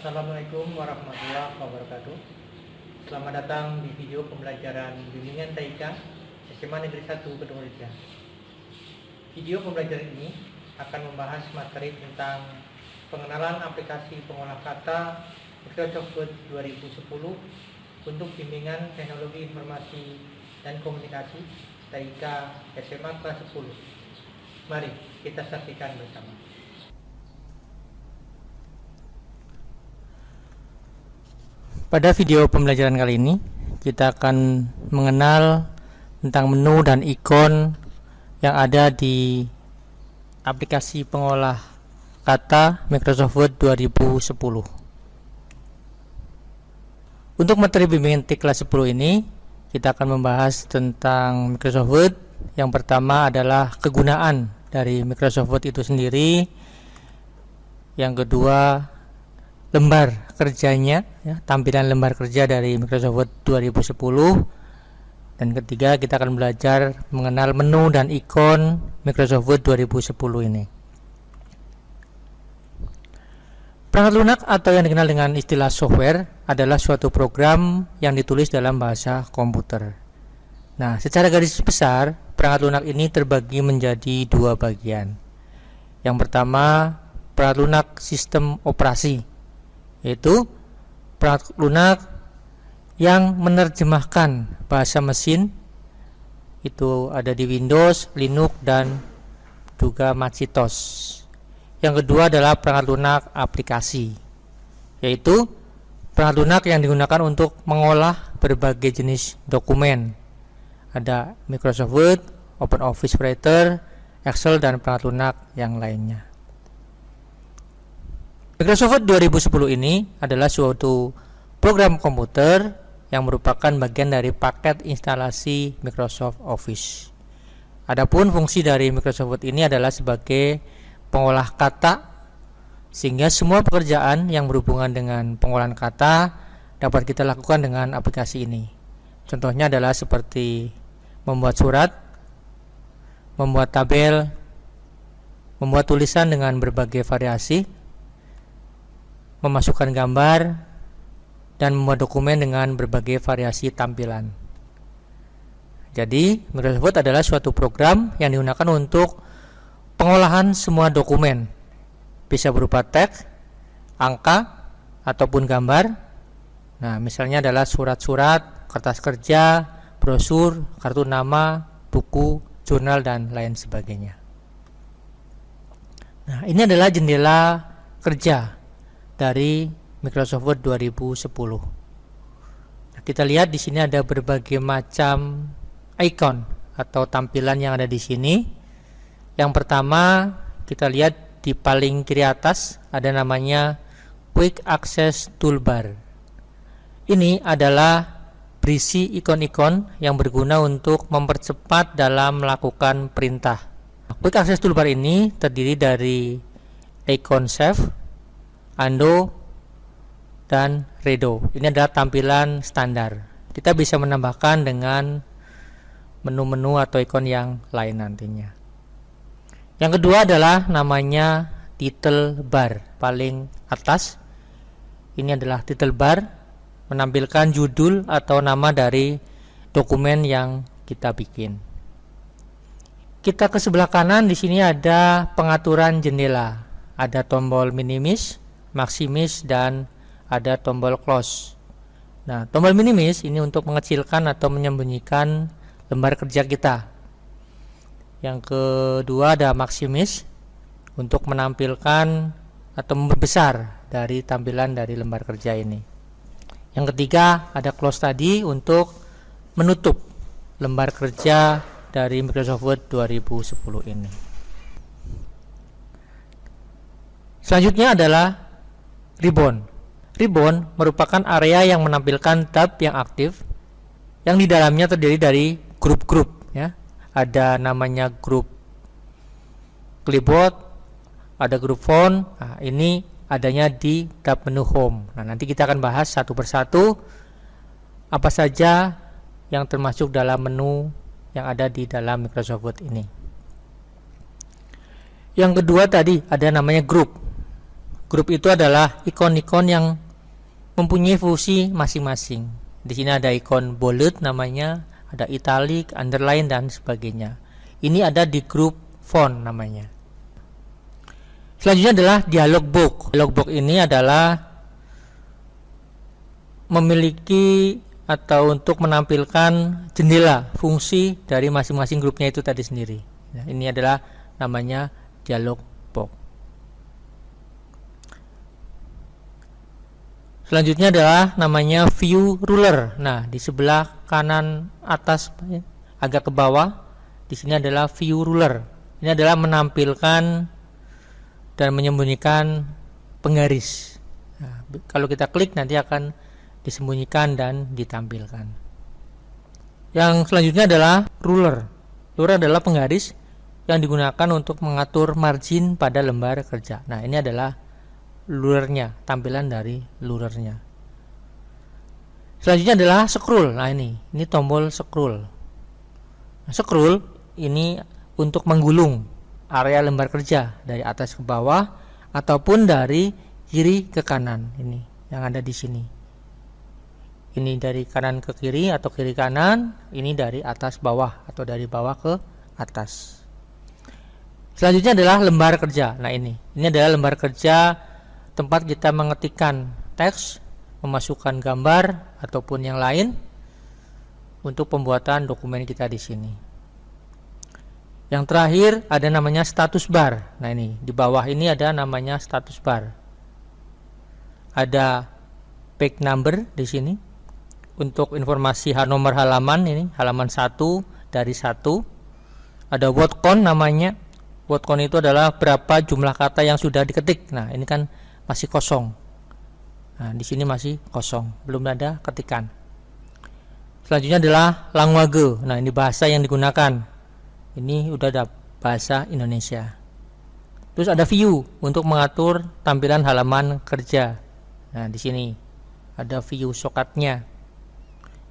Assalamualaikum warahmatullahi wabarakatuh. Selamat datang di video pembelajaran bimbingan TIK SMA Negeri 1 Kedungreja. Video pembelajaran ini akan membahas materi tentang pengenalan aplikasi pengolah kata Microsoft Word 2010 untuk bimbingan teknologi informasi dan komunikasi TIK SMA kelas 10. Mari kita saksikan bersama. Pada video pembelajaran kali ini, kita akan mengenal tentang menu dan ikon yang ada di aplikasi pengolah kata Microsoft Word 2010. Untuk materi bimbingan TIK kelas 10 ini, kita akan membahas tentang Microsoft Word. Yang pertama adalah kegunaan dari Microsoft Word itu sendiri. Yang kedua, lembar kerjanya, tampilan lembar kerja dari Microsoft Word 2010. Dan ketiga, kita akan belajar mengenal menu dan ikon Microsoft Word 2010 ini. Perangkat lunak atau yang dikenal dengan istilah software adalah suatu program yang ditulis dalam bahasa komputer. Nah, secara garis besar, perangkat lunak ini terbagi menjadi dua bagian. Yang pertama, perangkat lunak sistem operasi, yaitu perangkat lunak yang menerjemahkan bahasa mesin. Itu ada di Windows, Linux, dan juga Macintosh. Yang kedua adalah perangkat lunak aplikasi, yaitu perangkat lunak yang digunakan untuk mengolah berbagai jenis dokumen. Ada Microsoft Word, OpenOffice Writer, Excel, dan perangkat lunak yang lainnya. Microsoft Word 2010 ini adalah suatu program komputer yang merupakan bagian dari paket instalasi Microsoft Office. Adapun fungsi dari Microsoft Word ini adalah sebagai pengolah kata, sehingga semua pekerjaan yang berhubungan dengan pengolahan kata dapat kita lakukan dengan aplikasi ini. Contohnya adalah seperti membuat surat, membuat tabel, membuat tulisan dengan berbagai variasi, memasukkan gambar, dan membuat dokumen dengan berbagai variasi tampilan. Jadi, Microsoft Word adalah suatu program yang digunakan untuk pengolahan semua dokumen, bisa berupa teks, angka, ataupun gambar. Nah, misalnya adalah surat-surat, kertas kerja, brosur, kartu nama, buku, jurnal, dan lain sebagainya. Nah, ini adalah jendela kerja dari Microsoft Word 2010. Nah, kita lihat di sini ada berbagai macam icon atau tampilan yang ada di sini. Yang pertama, kita lihat di paling kiri atas ada namanya Quick Access Toolbar. Ini adalah berisi ikon-ikon yang berguna untuk mempercepat dalam melakukan perintah. Quick Access Toolbar ini terdiri dari icon Save, Undo, dan Redo. Ini adalah tampilan standar. Kita bisa menambahkan dengan menu-menu atau ikon yang lain nantinya. Yang kedua adalah namanya title bar. Paling atas ini adalah title bar, menampilkan judul atau nama dari dokumen yang kita bikin. Kita ke sebelah kanan, di sini ada pengaturan jendela. Ada tombol minimis, maximis, dan ada tombol close. Nah, tombol minimis ini untuk mengecilkan atau menyembunyikan lembar kerja kita. Yang kedua ada maximis untuk menampilkan atau membesar dari tampilan dari lembar kerja ini. Yang ketiga ada close tadi untuk menutup lembar kerja dari Microsoft Word 2010 ini. Selanjutnya adalah ribbon. Ribbon merupakan area yang menampilkan tab yang aktif, yang di dalamnya terdiri dari grup-grup, ya. Ada namanya grup clipboard, ada grup font. Nah, ini adanya di tab menu home. Nah, nanti kita akan bahas satu persatu apa saja yang termasuk dalam menu yang ada di dalam Microsoft Word ini. Yang kedua tadi ada namanya grup. Grup itu adalah ikon-ikon yang mempunyai fungsi masing-masing. Di sini ada ikon bold namanya, ada italic, underline dan sebagainya. Ini ada di grup font namanya. Selanjutnya adalah dialog box. Dialog box ini adalah memiliki atau untuk menampilkan jendela fungsi dari masing-masing grupnya itu tadi sendiri. Nah, ini adalah namanya dialog box. Selanjutnya adalah namanya view ruler. Nah, di sebelah kanan atas agak ke bawah, di sini adalah view ruler. Ini adalah menampilkan dan menyembunyikan penggaris. Nah, kalau kita klik nanti akan disembunyikan dan ditampilkan. Yang selanjutnya adalah ruler. Ruler adalah penggaris yang digunakan untuk mengatur margin pada lembar kerja. Nah, ini adalah rulernya, tampilan dari rulernya. Selanjutnya adalah scroll. Nah, ini tombol scroll. Nah, scroll ini untuk menggulung area lembar kerja dari atas ke bawah ataupun dari kiri ke kanan. Ini yang ada di sini. Ini dari kanan ke kiri atau kiri kanan, ini dari atas bawah atau dari bawah ke atas. Selanjutnya adalah lembar kerja. Nah, ini adalah lembar kerja tempat kita mengetikkan teks, memasukkan gambar ataupun yang lain untuk pembuatan dokumen kita di sini. Yang terakhir ada namanya status bar. Nah, ini di bawah ini ada namanya status bar. Ada page number di sini untuk informasi nomor halaman, ini halaman 1 dari 1. Ada word count namanya. Word count itu adalah berapa jumlah kata yang sudah diketik. Nah, ini kan masih kosong. Nah, di sini masih kosong, belum ada ketikan. Selanjutnya adalah language. Nah, ini bahasa yang digunakan. Ini udah ada bahasa Indonesia. Terus ada view untuk mengatur tampilan halaman kerja. Nah, di sini ada view shortcut-nya.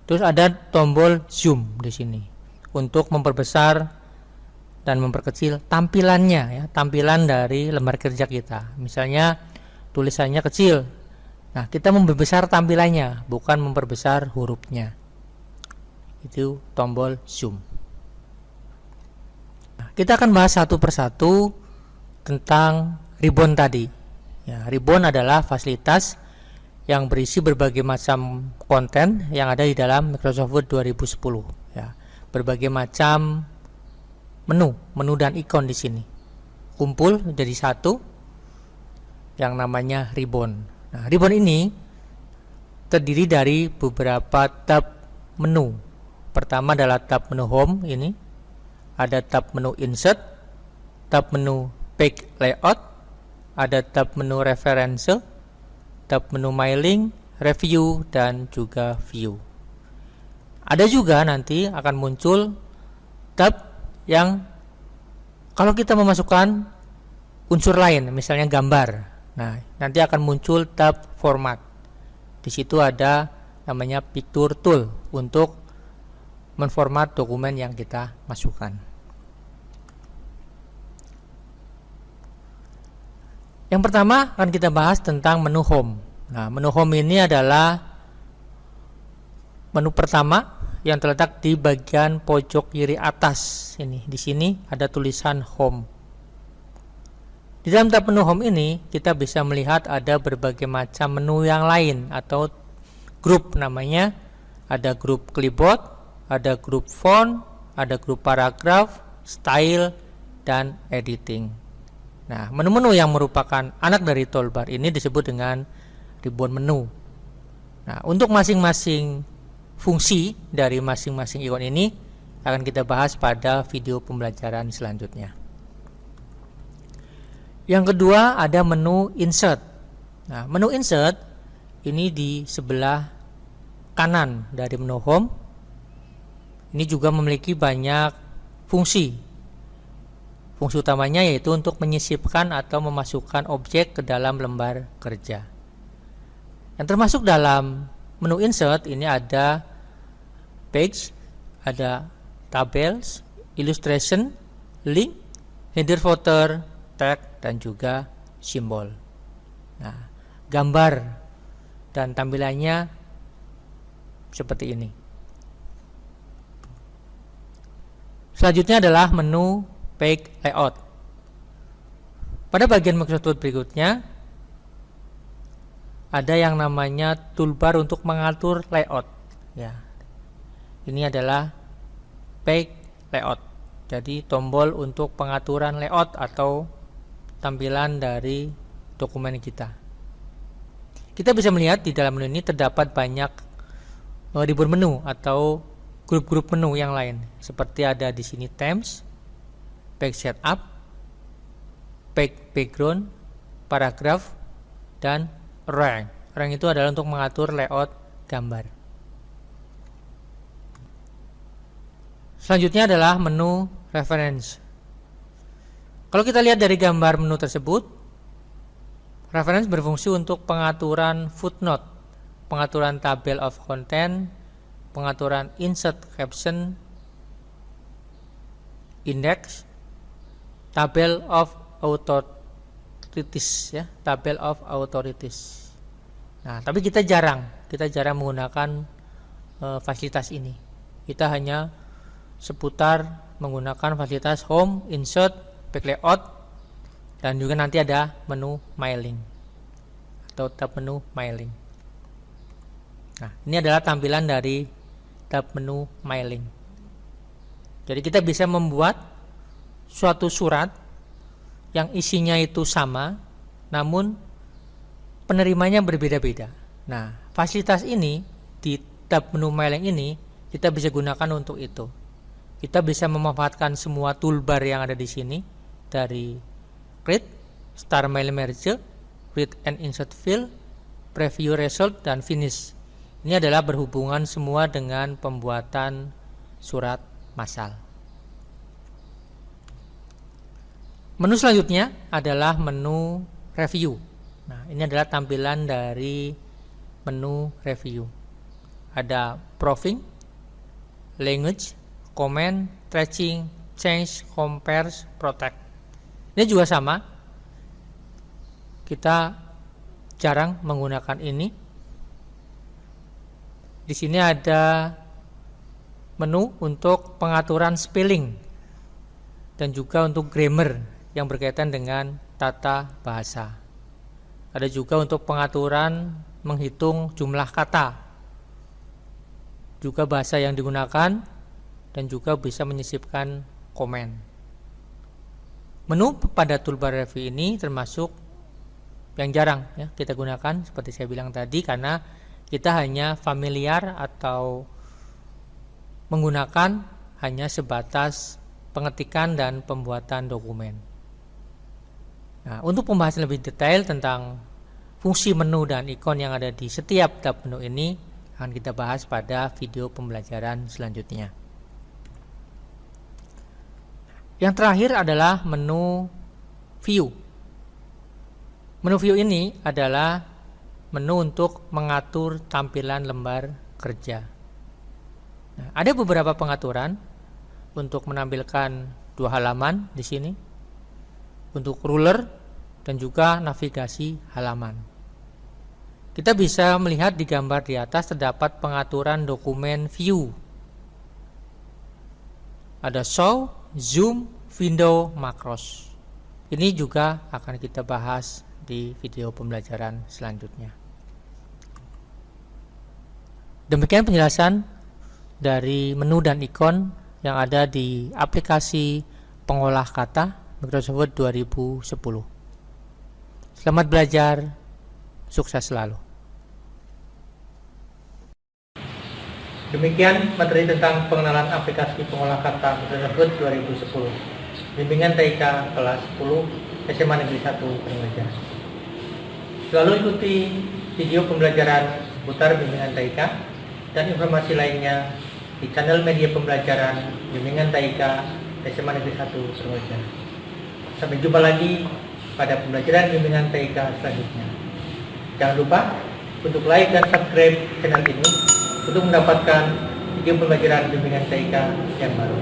Terus ada tombol zoom di sini untuk memperbesar dan memperkecil tampilannya, ya, tampilan dari lembar kerja kita. Misalnya tulisannya kecil. Nah, kita membesar tampilannya, bukan memperbesar hurufnya. Itu tombol zoom. Nah, kita akan bahas satu persatu tentang ribbon tadi. Ya, ribbon adalah fasilitas yang berisi berbagai macam konten yang ada di dalam Microsoft Word 2010. Ya, berbagai macam menu dan ikon di sini kumpul jadi satu yang namanya ribbon. Nah, ribbon ini terdiri dari beberapa tab menu. Pertama adalah tab menu home, ini ada tab menu insert, tab menu page layout, ada tab menu reference, tab menu mailing, review dan juga view. Ada juga nanti akan muncul tab yang kalau kita memasukkan unsur lain, misalnya gambar. Nah, nanti akan muncul tab format. Di situ ada namanya picture tool untuk menformat dokumen yang kita masukkan. Yang pertama akan kita bahas tentang menu home. Nah, menu home ini adalah menu pertama yang terletak di bagian pojok kiri atas. Ini di sini ada tulisan home. Di dalam tab menu home ini kita bisa melihat ada berbagai macam menu yang lain atau grup namanya. Ada grup clipboard, ada grup font, ada grup paragraf, style, dan editing. Nah, menu-menu yang merupakan anak dari toolbar ini disebut dengan ribbon menu. Nah, untuk masing-masing fungsi dari masing-masing ikon ini akan kita bahas pada video pembelajaran selanjutnya. Yang kedua ada menu insert. Nah, menu insert ini di sebelah kanan dari menu home. Ini juga memiliki banyak fungsi. Fungsi utamanya yaitu untuk menyisipkan atau memasukkan objek ke dalam lembar kerja. Yang termasuk dalam menu insert ini ada page, ada tables, illustration, link, header footer, tag, dan juga simbol. Nah, gambar dan tampilannya seperti ini. Selanjutnya adalah menu Page Layout. Pada bagian Microsoft Word berikutnya ada yang namanya toolbar untuk mengatur layout. Ya, ini adalah Page Layout. Jadi tombol untuk pengaturan layout atau tampilan dari dokumen kita. Kita bisa melihat di dalam menu ini terdapat banyak ribuan menu atau grup-grup menu yang lain. Seperti ada di sini Themes, Page Setup, Page Background, Paragraph, dan Rank. Rank itu adalah untuk mengatur layout gambar. Selanjutnya adalah menu Reference. Kalau kita lihat dari gambar menu tersebut, Reference berfungsi untuk pengaturan footnote, pengaturan table of content, pengaturan insert caption, index, table of authorities, ya, table of authorities. Nah, tapi kita jarang menggunakan fasilitas ini. Kita hanya seputar menggunakan fasilitas home, insert, back layout, dan juga nanti ada menu mailing atau tab menu mailing. Nah, ini adalah tampilan dari tab menu mailing. Jadi kita bisa membuat suatu surat yang isinya itu sama, namun penerimanya berbeda-beda. Nah, fasilitas ini di tab menu mailing ini kita bisa gunakan untuk itu. Kita bisa memanfaatkan semua toolbar yang ada di sini, dari Read, Start Mail Merge, Read and Insert Field, Preview Result, dan Finish. Ini adalah berhubungan semua dengan pembuatan surat massal. Menu selanjutnya adalah menu Review. Nah, ini adalah tampilan dari menu Review. Ada Proofing, Language, Comment, Tracing, Change, Compare, Protect. Ini juga sama. Kita jarang menggunakan ini. Di sini ada menu untuk pengaturan spelling dan juga untuk grammar yang berkaitan dengan tata bahasa. Ada juga untuk pengaturan menghitung jumlah kata, juga bahasa yang digunakan, dan juga bisa menyisipkan komen. Menu pada toolbar review ini termasuk yang jarang ya kita gunakan, seperti saya bilang tadi, karena kita hanya familiar atau menggunakan hanya sebatas pengetikan dan pembuatan dokumen. Nah, untuk pembahasan lebih detail tentang fungsi menu dan ikon yang ada di setiap tab menu ini akan kita bahas pada video pembelajaran selanjutnya. Yang terakhir adalah menu view. Menu view ini adalah menu untuk mengatur tampilan lembar kerja. Nah, ada beberapa pengaturan untuk menampilkan 2 halaman di sini, untuk ruler, dan juga navigasi halaman. Kita bisa melihat di gambar di atas terdapat pengaturan dokumen view. Ada show, zoom, window, macros. Ini juga akan kita bahas di video pembelajaran selanjutnya. Demikian penjelasan dari menu dan ikon yang ada di aplikasi pengolah kata Microsoft Word 2010. Selamat belajar, sukses selalu. Demikian materi tentang pengenalan aplikasi pengolah kata Microsoft Word 2010. Bimbingan TIK kelas 10 SMA Negeri 1 Purworejo. Selalu ikuti video pembelajaran seputar bimbingan TIK dan informasi lainnya di channel media pembelajaran bimbingan TIK SMA Negeri 1 Purworejo. Sampai jumpa lagi pada pembelajaran bimbingan TIK selanjutnya. Jangan lupa untuk like dan subscribe channel ini untuk mendapatkan video pembelajaran bimbingan TIK yang baru.